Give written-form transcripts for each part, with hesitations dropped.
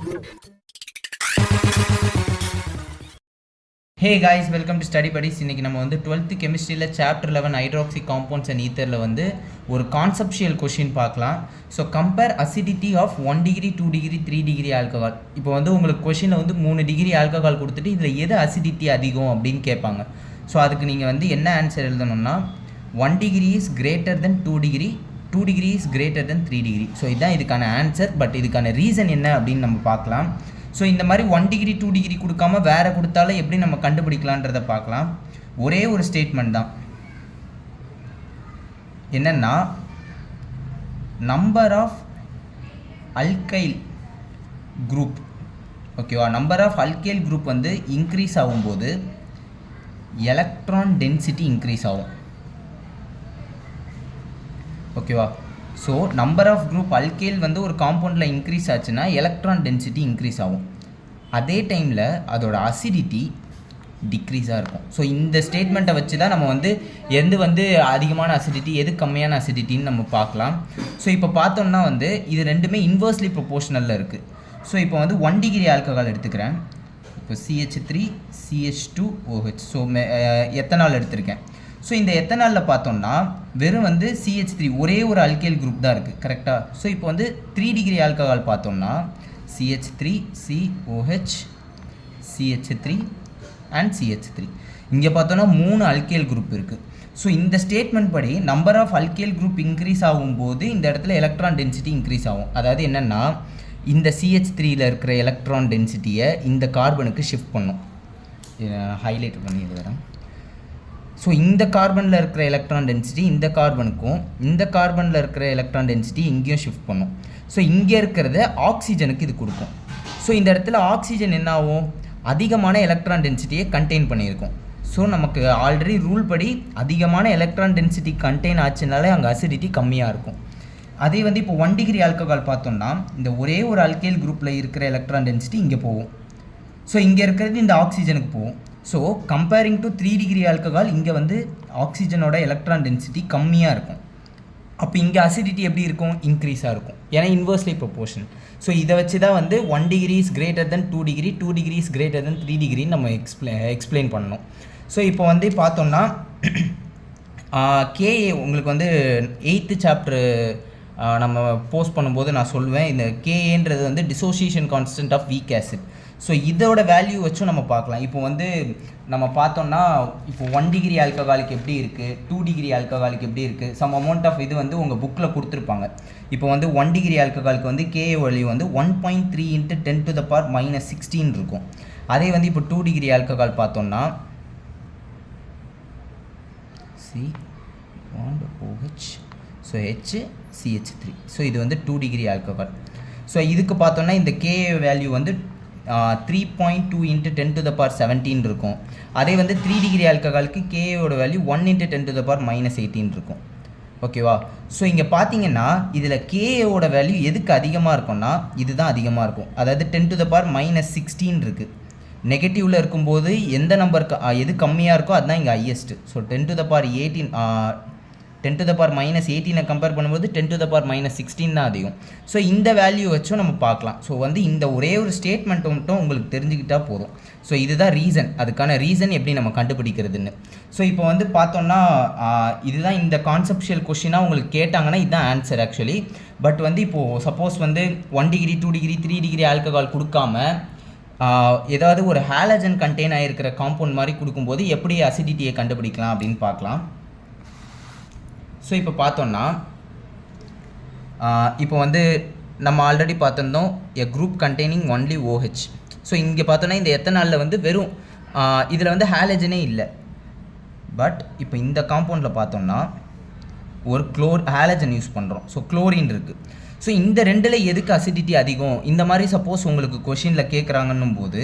Hey guys, welcome to study buddies. இன்றைக்கி நம்ம வந்து 12th கெமிஸ்ட்ரியில் சாப்டர் 11 ஹைட்ராக்சி காம்பவுண்ட்ஸ் அண்ட் ஈத்தரில் வந்து ஒரு கான்செப்ஷியல் கொஷின் பார்க்கலாம். So compare acidity of 1 degree 2 degree 3 degree alcohol. இப்போ வந்து உங்களுக்கு கொஷினில் வந்து 3 டிகிரி ஆல்கஹால் கொடுத்துட்டு இதில் எது அசிடிட்டி அதிகம் அப்படின்னு கேட்பாங்க. ஸோ அதுக்கு நீங்கள் வந்து என்ன ஆன்சர் எழுதணும்னா 1 degree is greater than 2 degree, 2 degree is greater than 3 degree. So இதுதான் இதுக்கான ஆன்சர். பட் இதுக்கான ரீசன் என்ன அப்படின்னு நம்ம பார்க்கலாம். ஸோ இந்த மாதிரி 1 டிகிரி 2 டிகிரி கொடுக்காம வேறு கொடுத்தாலும் எப்படி நம்ம கண்டுபிடிக்கலான்றதை பார்க்கலாம். ஒரே ஒரு ஸ்டேட்மெண்ட் தான், என்னென்னா நம்பர் ஆஃப் அல்கைல் குரூப், ஓகேவா, நம்பர் ஆஃப் அல்கைல் குரூப் வந்து இன்க்ரீஸ் ஆகும்போது எலக்ட்ரான் டென்சிட்டி இன்க்ரீஸ் ஆகும். ஓகேவா, so number of group alkyl வந்து ஒரு காம்பவுண்டில் இன்க்ரீஸ் ஆச்சுன்னா எலக்ட்ரான் டென்சிட்டி இன்க்ரீஸ் ஆகும். அதே டைமில் அதோட அசிடிட்டி டிக்ரீஸாக இருக்கும். ஸோ இந்த ஸ்டேட்மெண்ட்டை வச்சு தான் நம்ம வந்து எது வந்து அதிகமான அசிடிட்டி எது கம்மியான அசிடிட்டின்னு நம்ம பார்க்கலாம். ஸோ இப்போ பார்த்தோம்னா வந்து இது ரெண்டுமே இன்வர்ஸ்லி ப்ரொபோர்ஷனலில் இருக்குது. ஸோ இப்போ வந்து 1 டிகிரி ஆல்கஹால் எடுத்துக்கிறேன். இப்போ CH3 CH2OH. ஸோ எத்தனால் எடுத்திருக்கேன். ஸோ இந்த எத்தனாலில் பார்த்தோம்னா வெறும் வந்து CH3 ஒரே ஒரு அல்கைல் குரூப் தான் இருக்குது, கரெக்டாக. ஸோ இப்போ வந்து 3 டிகிரி ஆல்கஹால் பார்த்தோம்னா CH3 COH CH3 and CH3. இங்கே பார்த்தோன்னா 3 அல்கைல் குரூப் இருக்குது. ஸோ இந்த ஸ்டேட்மெண்ட் படி number of alkyl group increase ஆகும்போது இந்த இடத்துல எலக்ட்ரான் டென்சிட்டி இன்க்ரீஸ் ஆகும். அதாவது என்னென்னா இந்த CH3யில் இருக்கிற எலக்ட்ரான் டென்சிட்டியை இந்த கார்பனுக்கு ஷிஃப்ட் பண்ணும். ஹைலைட் பண்ணி எழுதுகிறேன். ஸோ இந்த கார்பனில் இருக்கிற எலக்ட்ரான் டென்சிட்டி இந்த கார்பனுக்கும், இந்த கார்பனில் இருக்கிற எலக்ட்ரான் டென்சிட்டி இங்கேயும் ஷிஃப்ட் பண்ணும். ஸோ இங்கே இருக்கிறத ஆக்சிஜனுக்கு இது கொடுக்கும். ஸோ இந்த இடத்துல ஆக்சிஜன் என்ன ஆகும், அதிகமான எலக்ட்ரான் டென்சிட்டியை கண்டெயின் பண்ணியிருக்கும். ஸோ நமக்கு ஆல்ரெடி ரூல் படி அதிகமான எலக்ட்ரான் டென்சிட்டி கண்டெயின் ஆச்சுனாலே அங்கே அசிடிட்டி கம்மியாக இருக்கும். அதே வந்து இப்போ 1 டிகிரி ஆல்கஹால் பார்த்தோம்னா இந்த ஒரே ஒரு அல்கைல் குரூப்பில் இருக்கிற எலக்ட்ரான் டென்சிட்டி இங்கே போகும். ஸோ இங்கே இருக்கிறது இந்த ஆக்சிஜனுக்கு போகும். So comparing to 3 degree alcohol இங்கே வந்து ஆக்சிஜனோட எலக்ட்ரான் டென்சிட்டி கம்மியாக இருக்கும். அப்போ இங்கே அசிடிட்டி எப்படி இருக்கும், இன்க்ரீஸாக இருக்கும். ஏன்னா இன்வர்ஸ்லி ப்ரொபோர்ஷன். ஸோ இதை வச்சு தான் வந்து 1 degree is greater than 2 degree, 2 degree is greater than 3 டிகிரின்னு நம்ம எக்ஸ்பிளைன் பண்ணணும். ஸோ இப்போ வந்து பார்த்தோம்னா KA உங்களுக்கு வந்து 8th சாப்டர் நம்ம போஸ்ட் பண்ணும்போது நான் சொல்லுவேன், இந்த KAன்றது வந்து dissociation constant of weak acid. So இதோட வேல்யூ வச்சும் நம்ம பார்க்கலாம். இப்போ வந்து நம்ம பார்த்தோம்னா இப்போ 1 டிகிரி ஆல்கஹாலுக்கு எப்படி இருக்குது, 2 டிகிரி ஆல்கஹாலுக்கு எப்படி இருக்குது, சம் அமௌண்ட் ஆஃப் இது வந்து உங்கள் புக்கில் கொடுத்துருப்பாங்க. இப்போ வந்து 1 டிகிரி ஆல்கஹாலுக்கு வந்து KA வேல்யூ வந்து 1.3 × 10⁻⁻16 இருக்கும். அதே வந்து இப்போ 2 டிகிரி ஆல்கஹால் பார்த்தோம்னா C1OH, ஸோ HCH3. ஸோ இது வந்து 2 டிகிரி ஆல்கஹால். ஸோ இதுக்கு பார்த்தோம்னா இந்த KA வேல்யூ வந்து 3.2 × 10⁻17 இருக்கும். அதே வந்து 3 டிகிரி ஆல்கஹாலுக்கு KAவோட வேல்யூ 1 × 10⁻18 இருக்கும். ஓகேவா. ஸோ இங்கே பார்த்தீங்கன்னா இதில் KAவோட வேல்யூ எதுக்கு அதிகமாக இருக்கும்னா இதுதான் அதிகமாக இருக்கும். அதாவது 10⁻16 இருக்குது. நெகட்டிவில் இருக்கும்போது எந்த நம்பருக்கு எது கம்மியாக இருக்கோ அதுதான் இங்கே ஹையஸ்ட்டு. ஸோ 10⁻18 10⁻−18 கம்பேர் பண்ணும்போது 10⁻−16 தான் அதிகம். ஸோ இந்த வேல்யூ வச்சும் நம்ம பார்க்கலாம். ஸோ வந்து இந்த ஒரே ஒரு ஸ்டேட்மெண்ட் மட்டும் உங்களுக்கு தெரிஞ்சுக்கிட்டால் போதும். ஸோ இதுதான் ரீசன், அதுக்கான ரீசன் எப்படி நம்ம கண்டுபிடிக்கிறதுன்னு. ஸோ இப்போ வந்து பார்த்தோம்னா இதுதான் இந்த கான்செப்ஷுவல் கொஷினாக உங்களுக்கு கேட்டாங்கன்னா இதுதான் ஆன்சர் ஆக்சுவலி. பட் வந்து இப்போது சப்போஸ் வந்து 1 டிகிரி 2 டிகிரி 3 டிகிரி ஆல்கஹால் கொடுக்காம ஏதாவது ஒரு ஹாலஜன் கண்டெயின் ஆகிருக்கிற காம்பவுண்ட் மாதிரி கொடுக்கும்போது எப்படி அசிடிட்டியை கண்டுபிடிக்கலாம் அப்படின்னு பார்க்கலாம். ஸோ இப்போ பார்த்தோம்னா இப்போ வந்து நம்ம ஆல்ரெடி பார்த்துருந்தோம் a group containing only OH. So இங்கே பார்த்தோன்னா இந்த எத்தனாலில் வந்து வெறும் இதில் வந்து ஹாலஜனே இல்லை. பட் இப்போ இந்த காம்பவுண்டில் பார்த்தோம்னா ஒரு ஹாலஜன் யூஸ் பண்ணுறோம். ஸோ குளோரின் இருக்குது. ஸோ இந்த ரெண்டில் எதுக்கு அசிடிட்டி அதிகம் இந்த மாதிரி சப்போஸ் உங்களுக்கு கொஷினில் கேட்குறாங்கன்னும் போது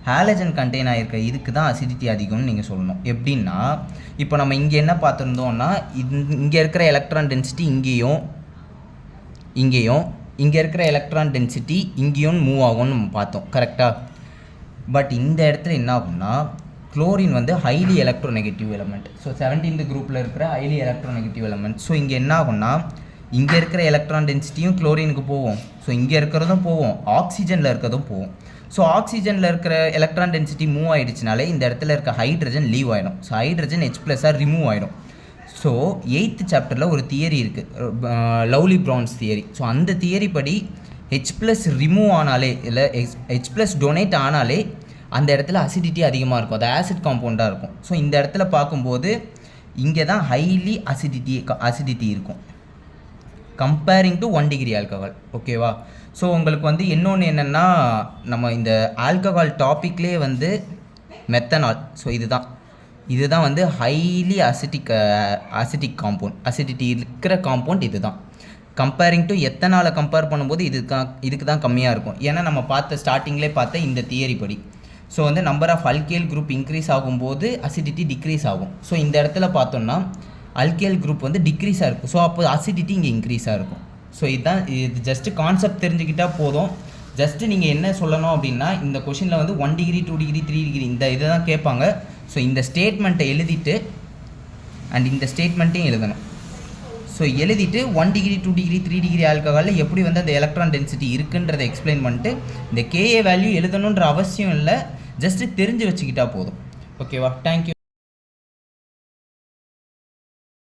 ஹாலஜன் கண்டெயின் ஆகிருக்க இதுக்கு தான் அசிடிட்டி அதிகம்னு நீங்கள் சொல்லணும். எப்படின்னா இப்போ நம்ம இங்கே என்ன பார்த்துருந்தோம்னா இங்கே இருக்கிற எலக்ட்ரான் டென்சிட்டி இங்கேயும் இங்கே இருக்கிற எலக்ட்ரான் டென்சிட்டி இங்கேயும் மூவ் ஆகும்னு நம்ம பார்த்தோம், கரெக்டாக. பட் இந்த இடத்துல என்ன ஆகும்னா குளோரின் வந்து highly electronegative element. So 17th குரூப்பில் இருக்கிற ஹைலி எலக்ட்ரோநெகட்டிவ் எலமெண்ட். ஸோ இங்கே என்ன ஆகும்னா இங்கே இருக்கிற எலக்ட்ரான் டென்சிட்டியும் குளோரினுக்கு போகும். ஸோ இங்கே இருக்கிறதும் போகும், ஆக்சிஜனில் இருக்கிறதும் போகும். ஸோ ஆக்சிஜனில் இருக்கிற எலக்ட்ரான் டென்சிட்டி மூவ் ஆகிடுச்சினாலே இந்த இடத்துல இருக்க ஹைட்ரஜன் லீவ் ஆகிடும். ஸோ ஹைட்ரஜன் H+ஆக ரிமூவ் ஆகிடும். ஸோ 8th சாப்டரில் ஒரு தியரி இருக்குது, லவ்லி ப்ரான்ஸ் தியரி. ஸோ அந்த தியரி படி H+ ரிமூவ் ஆனாலே இல்லை H+ டொனேட் ஆனாலே அந்த இடத்துல அசிடிட்டி அதிகமாக இருக்கும், அது ஆசிட் காம்பவுண்டாக இருக்கும். ஸோ இந்த இடத்துல பார்க்கும்போது இங்கே தான் ஹைலி அசிடிட்டி இருக்கும் கம்பேரிங் டு 1 டிகிரி ஆல்கஹால். ஓகேவா? ஸோ உங்களுக்கு வந்து இன்னொன்று என்னென்னா, நம்ம இந்த ஆல்கஹால் டாப்பிக்லேயே வந்து மெத்தனால், ஸோ இதுதான் வந்து ஹைலி அசிட்டிக் காம்பவுண்ட், அசிடிட்டி இருக்கிற காம்பவுண்ட் இதுதான். கம்பேரிங் டு எத்தனாலை கம்பேர் பண்ணும்போது இதுக்கு தான் கம்மியாக இருக்கும். ஏன்னா நம்ம ஸ்டார்டிங்லேயே பார்த்த இந்த தியரி படி ஸோ வந்து number of alkyl group increase ஆகும்போது அசிடிட்டி டிக்ரீஸ் ஆகும். ஸோ இந்த இடத்துல பார்த்தோம்னா அல்கேல் குரூப் வந்து டிக்ரீஸாக இருக்கும். ஸோ அப்போ அசிடிட்டி இங்கே இன்க்ரீஸாக இருக்கும். ஸோ இது ஜஸ்ட்டு கான்செப்ட் தெரிஞ்சுக்கிட்டால் போதும். ஜஸ்ட்டு நீங்கள் என்ன சொல்லணும் அப்படின்னா, இந்த கொஷினில் வந்து 1 டிகிரி 2 டிகிரி 3 டிகிரி இந்த இதை தான் கேட்பாங்க. ஸோ இந்த ஸ்டேட்மெண்ட்டை எழுதிட்டு அண்ட் இந்த ஸ்டேட்மெண்ட்டையும் எழுதணும். ஸோ எழுதிட்டு 1 டிகிரி 2 டிகிரி 3 டிகிரி ஆல்கஹாலில் எப்படி வந்து அந்த எலக்ட்ரான் டென்சிட்டி இருக்குன்றதை எக்ஸ்பிளைன் பண்ணிட்டு இந்த கேஏ வேல்யூ எழுதணுன்ற அவசியம் இல்லை, ஜஸ்ட்டு தெரிஞ்சு வச்சுக்கிட்டா போதும். ஓகேவா? தேங்க்யூ.